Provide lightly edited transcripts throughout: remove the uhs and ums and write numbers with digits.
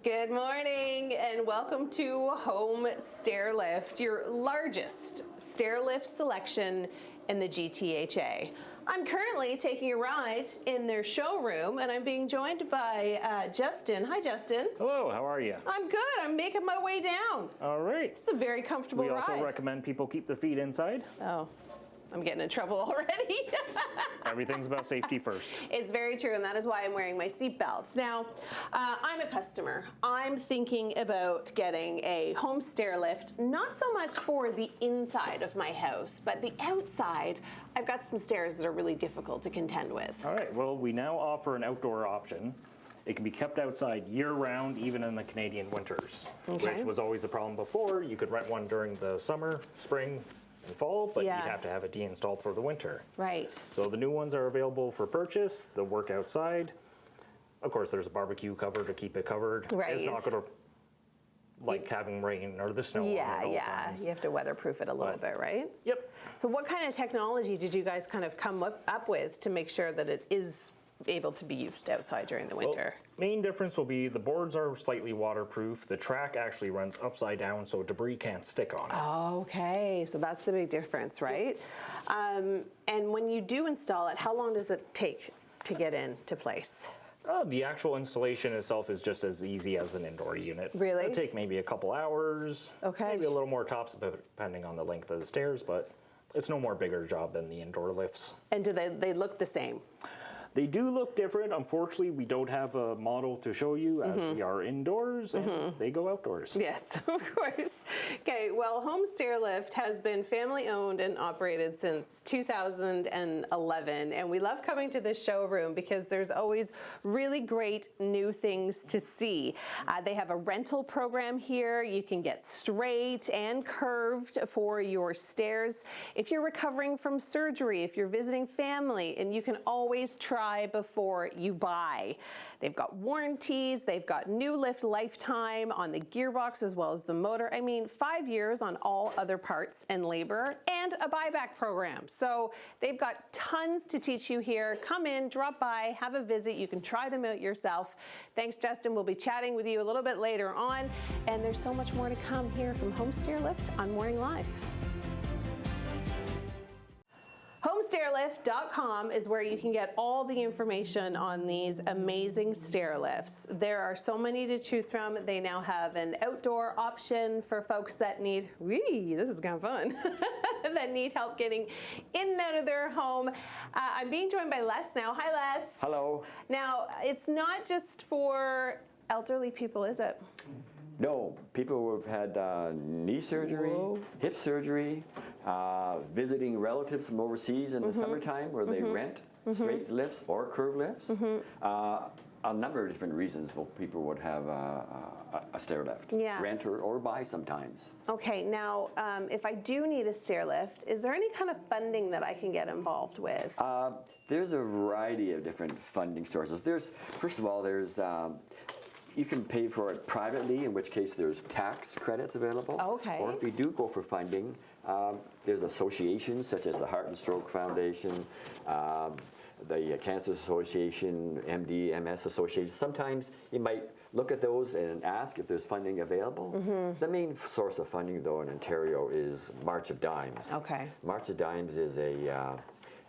Good morning and welcome to Home Stairlift, your largest stairlift selection in the GTHA. I'm currently taking a ride in their showroom and I'm being joined by Justin. Hi, Justin. Hello, how are you? I'm good. I'm making my way down. All right. It's a very comfortable ride. We also recommend people keep their feet inside. Oh, I'm getting in trouble already. Everything's about safety first. It's very true, and that is why I'm wearing my seatbelts. Now, I'm a customer. I'm thinking about getting a home stair lift, not so much for the inside of my house, but the outside. I've got some stairs that are really difficult to contend with. All right, well, we now offer an outdoor option. It can be kept outside year-round, even in the Canadian winters, which was always a problem before. You could rent one during the summer, spring, and fall, but you'd have to have it de-installed for the winter. Right. So the new ones are available for purchase. They'll work outside. Of course, there's a barbecue cover to keep it covered. Right. It's not going to like having rain or the snow on it all times. You have to weatherproof it a little bit, right? Yep. So what kind of technology did you guys kind of come up with to make sure that it is able to be used outside during the winter? Well, main difference will be the boards are slightly waterproof. The track actually runs upside down so debris can't stick on it. Okay, so that's the big difference, right? And when you do install it, how long does it take to get into place? The actual installation itself is just as easy as an indoor unit. Really? It'll take maybe a couple hours. Okay. Maybe a little more tops depending on the length of the stairs, but it's no more bigger job than the indoor lifts. And do they look the same? They do look different. Unfortunately, we don't have a model to show you as we are indoors and they go outdoors. Yes, of course. Okay, well, Home Stairlift has been family owned and operated since 2011, and we love coming to this showroom because there's always really great new things to see. They have a rental program here. You can get straight and curved for your stairs. If you're recovering from surgery, if you're visiting family, and you can always try before you buy. They've got warranties, they've got new lift lifetime on the gearbox as well as the motor. I mean, 5 years on all other parts and labor, and a buyback program. So they've got tons to teach you here. Come in, drop by, have a visit. You can try them out yourself. Thanks, Justin. We'll be chatting with you a little bit later on. And there's so much more to come here from Home Stairlift on Morning Live. HomeStairlift.com is where you can get all the information on these amazing stair lifts. There are so many to choose from. They now have an outdoor option for folks that need, this is kind of fun, that need help getting in and out of their home. I'm being joined by Les now. Hi, Les. Hello. Now, it's not just for elderly people, is it? No, people who have had knee surgery, hip surgery, visiting relatives from overseas in the summertime where they rent straight lifts or curved lifts. A number of different reasons people would have a stair lift. Yeah. Rent or buy sometimes. Okay, now if I do need a stair lift, is there any kind of funding that I can get involved with? There's a variety of different funding sources. First of all, there's you can pay for it privately, in which case there's tax credits available. Okay. Or if you do go for funding, there's associations such as the Heart and Stroke Foundation, the Cancer Association, MD, MS Association. Sometimes you might look at those and ask if there's funding available. The main source of funding, though, in Ontario is March of Dimes. Okay. March of Dimes is a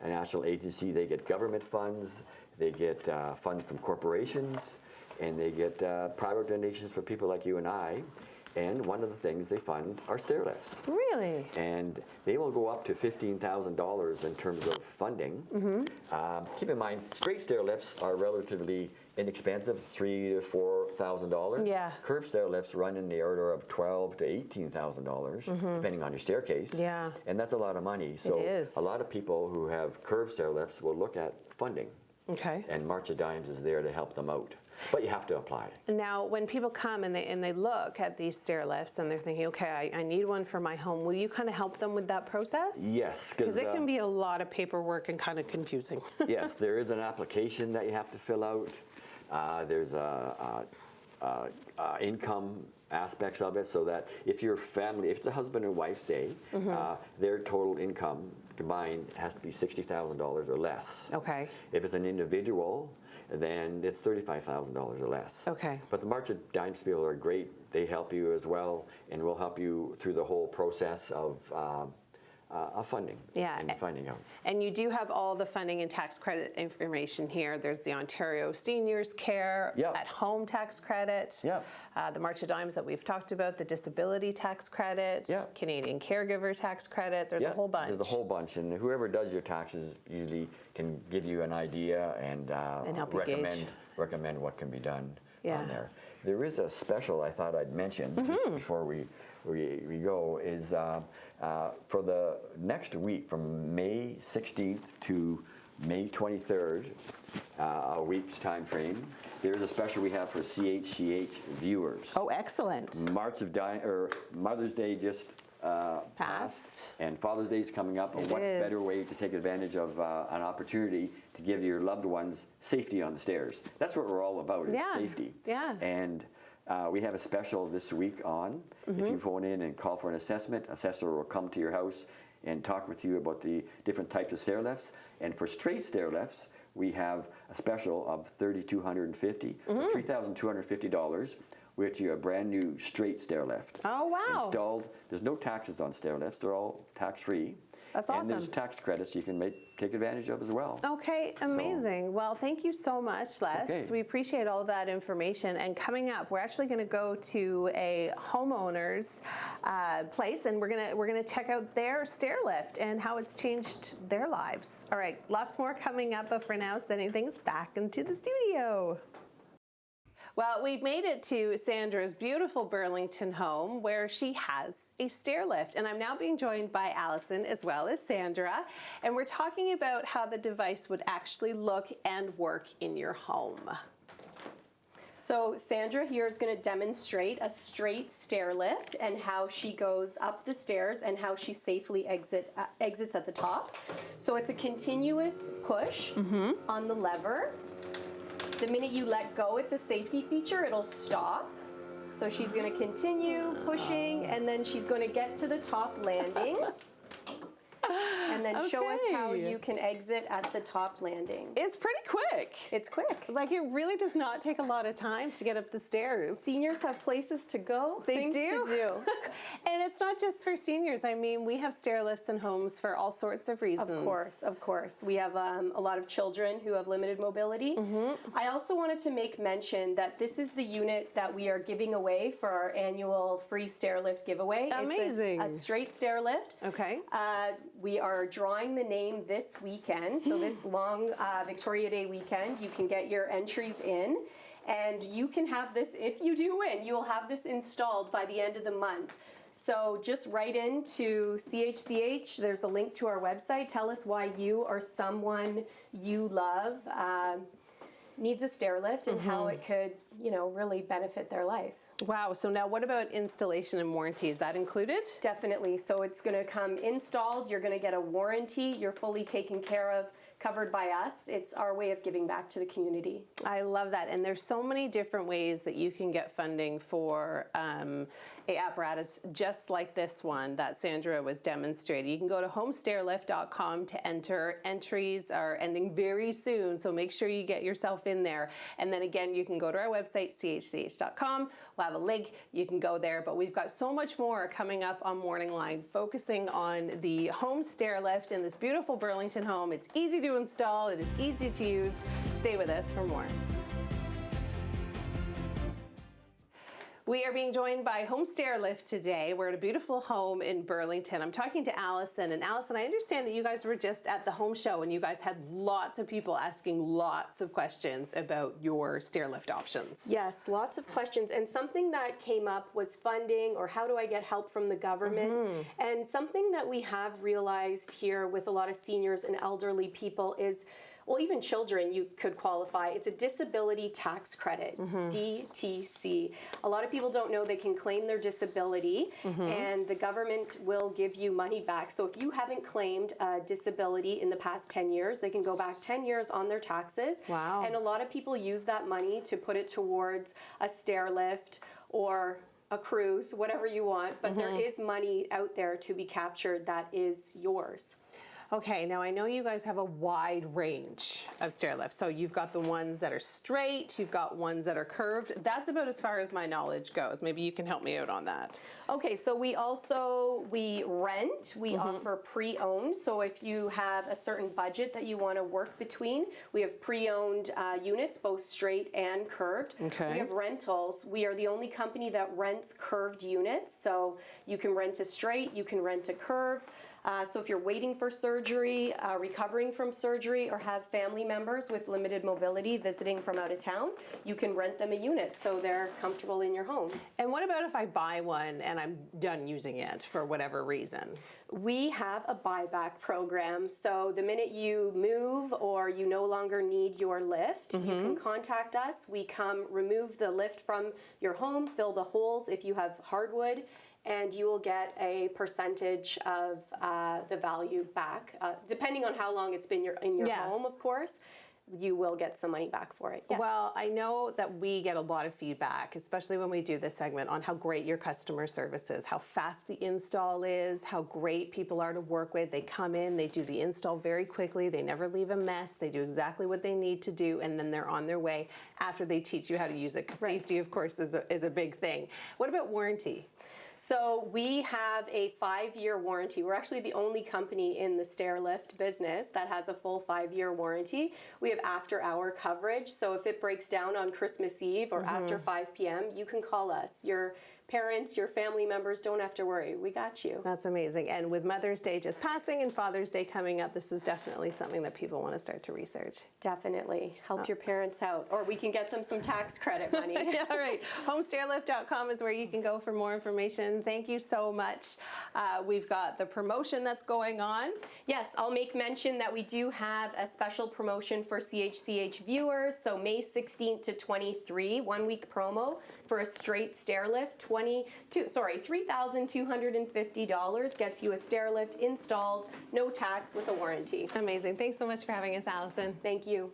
national agency. They get government funds, they get funds from corporations, and they get private donations for people like you and I. And one of the things they fund are stair lifts. Really? And they will go up to $15,000 in terms of funding. Keep in mind, straight stair lifts are relatively inexpensive, $3,000 to $4,000. Yeah. Curved stair lifts run in the order of $12,000 to $18,000, depending on your staircase. Yeah. And that's a lot of money. So it is. A lot of people who have curved stair lifts will look at funding. Okay. And March of Dimes is there to help them out. But you have to apply. Now, when people come and they look at these stair lifts and they're thinking, okay, I need one for my home, will you kind of help them with that process? Yes. Because it can be a lot of paperwork and kind of confusing. Yes, there is an application that you have to fill out. There's income aspects of it, so that if your family, if it's a husband and wife, say, their total income combined has to be $60,000 or less. Okay. If it's an individual, then it's $35,000 or less. Okay. But the March of Dimes people are great. They help you as well, and will help you through the whole process of funding and finding out. And you do have all the funding and tax credit information here. There's the Ontario Seniors Care at Home tax credit, the March of Dimes that we've talked about, the disability tax credit, Canadian caregiver tax credit. There's a whole bunch. There's a whole bunch, and whoever does your taxes usually can give you an idea and help you gauge. recommend what can be done on there. There is a special I thought I'd mention just before we go is for the next week from May 16th to May 23rd, a week's time frame. There's a special we have for CHCH viewers. Oh, excellent. Mother's Day just passed, and Father's Day is coming up. And what better way to take advantage of an opportunity to give your loved ones safety on the stairs? That's what we're all about, is safety. Yeah. And we have a special this week on. If you phone in and call for an assessment, assessor will come to your house and talk with you about the different types of stair lifts. And for straight stair lifts, we have a special of $3,250 or $3,250, which you a brand new straight stair lift. Oh, wow. Installed. There's no taxes on stair lifts. They're all tax-free. That's awesome. And there's tax credits you can take advantage of as well. Okay, amazing. Well, thank you so much, Les. Okay. We appreciate all of that information. And coming up, we're actually going to go to a homeowner's place, and we're gonna check out their stair lift and how it's changed their lives. All right, lots more coming up, but for now, sending things back into the studio. Well, we've made it to Sandra's beautiful Burlington home where she has a stair lift. And I'm now being joined by Allison as well as Sandra. And we're talking about how the device would actually look and work in your home. So Sandra here is going to demonstrate a straight stair lift and how she goes up the stairs and how she safely exits at the top. So it's a continuous push on the lever. The minute you let go, it's a safety feature, it'll stop. So she's going to continue pushing, and then she's going to get to the top landing. And then show us how you can exit at the top landing. It's pretty quick. It's quick. Like, it really does not take a lot of time to get up the stairs. Seniors have places to go, They things do. to do. And it's not just for seniors. I mean, we have stair lifts in homes for all sorts of reasons. Of course. We have a lot of children who have limited mobility. I also wanted to make mention that this is the unit that we are giving away for our annual free stair lift giveaway. Amazing. It's a straight stair lift. Okay. We are drawing the name this weekend. So this long Victoria Day weekend, you can get your entries in. And you can have this, if you do win, you will have this installed by the end of the month. So just write into CHCH. There's a link to our website. Tell us why you or someone you love needs a stair lift and how it could, really benefit their life. Wow. So now what about installation and warranty? Is that included? Definitely. So it's going to come installed. You're going to get a warranty. You're fully taken care of, covered by us. It's our way of giving back to the community. I love that. And there's so many different ways that you can get funding for a apparatus just like this one that Sandra was demonstrating. You can go to homestairlift.com to enter. Entries are ending very soon, so make sure you get yourself in there. And then again, you can go to our website, chch.com. We'll have a link. You can go there. But we've got so much more coming up on Morning Line, focusing on the home stair lift in this beautiful Burlington home. It's easy to install. It is easy to use. Stay with us for more. We are being joined by Home Stairlift today. We're at a beautiful home in Burlington. I'm talking to Allison. And Allison, I understand that you guys were just at the home show and you guys had lots of people asking lots of questions about your stairlift options. Yes, lots of questions. And something that came up was funding, or how do I get help from the government? And something that we have realized here with a lot of seniors and elderly people is, well, even children, you could qualify. It's a disability tax credit, DTC. A lot of people don't know they can claim their disability, and the government will give you money back. So if you haven't claimed a disability in the past 10 years, they can go back 10 years on their taxes. Wow. And a lot of people use that money to put it towards a stair lift or a cruise, whatever you want. But there is money out there to be captured that is yours. Okay, now I know you guys have a wide range of stair lifts. So you've got the ones that are straight, you've got ones that are curved. That's about as far as my knowledge goes. Maybe you can help me out on that. Okay, so we rent, we offer pre-owned. So if you have a certain budget that you want to work between, we have pre-owned units, both straight and curved. Okay. We have rentals. We are the only company that rents curved units. So you can rent a straight, you can rent a curve. So if you're waiting for surgery, recovering from surgery, or have family members with limited mobility visiting from out of town, you can rent them a unit so they're comfortable in your home. And what about if I buy one and I'm done using it for whatever reason? We have a buyback program. So the minute you move or you no longer need your lift, you can contact us. We come remove the lift from your home, fill the holes if you have hardwood, and you will get a percentage of the value back. Depending on how long it's been in your home, of course, you will get some money back for it. Yes. Well, I know that we get a lot of feedback, especially when we do this segment, on how great your customer service is, how fast the install is, how great people are to work with. They come in, they do the install very quickly, they never leave a mess, they do exactly what they need to do, and then they're on their way after they teach you how to use it, because safety, of course, is a big thing. What about warranty? So we have a 5-year warranty. We're actually the only company in the Stairlift business that has a full 5-year warranty. We have after-hour coverage, so if it breaks down on Christmas Eve or after 5 p.m., you can call us. Your parents, your family members don't have to worry. We got you. That's amazing. And with Mother's Day just passing and Father's Day coming up, this is definitely something that people want to start to research. Definitely. Help your parents out. Or we can get them some tax credit money. Yeah, all right. Homestairlift.com is where you can go for more information. Thank you so much. We've got the promotion that's going on. Yes, I'll make mention that we do have a special promotion for CHCH viewers. So May 16th to 23, 1-week promo for a straight stair lift. $3,250 gets you a stair lift installed, no tax, with a warranty. Amazing. Thanks so much for having us, Allison. Thank you.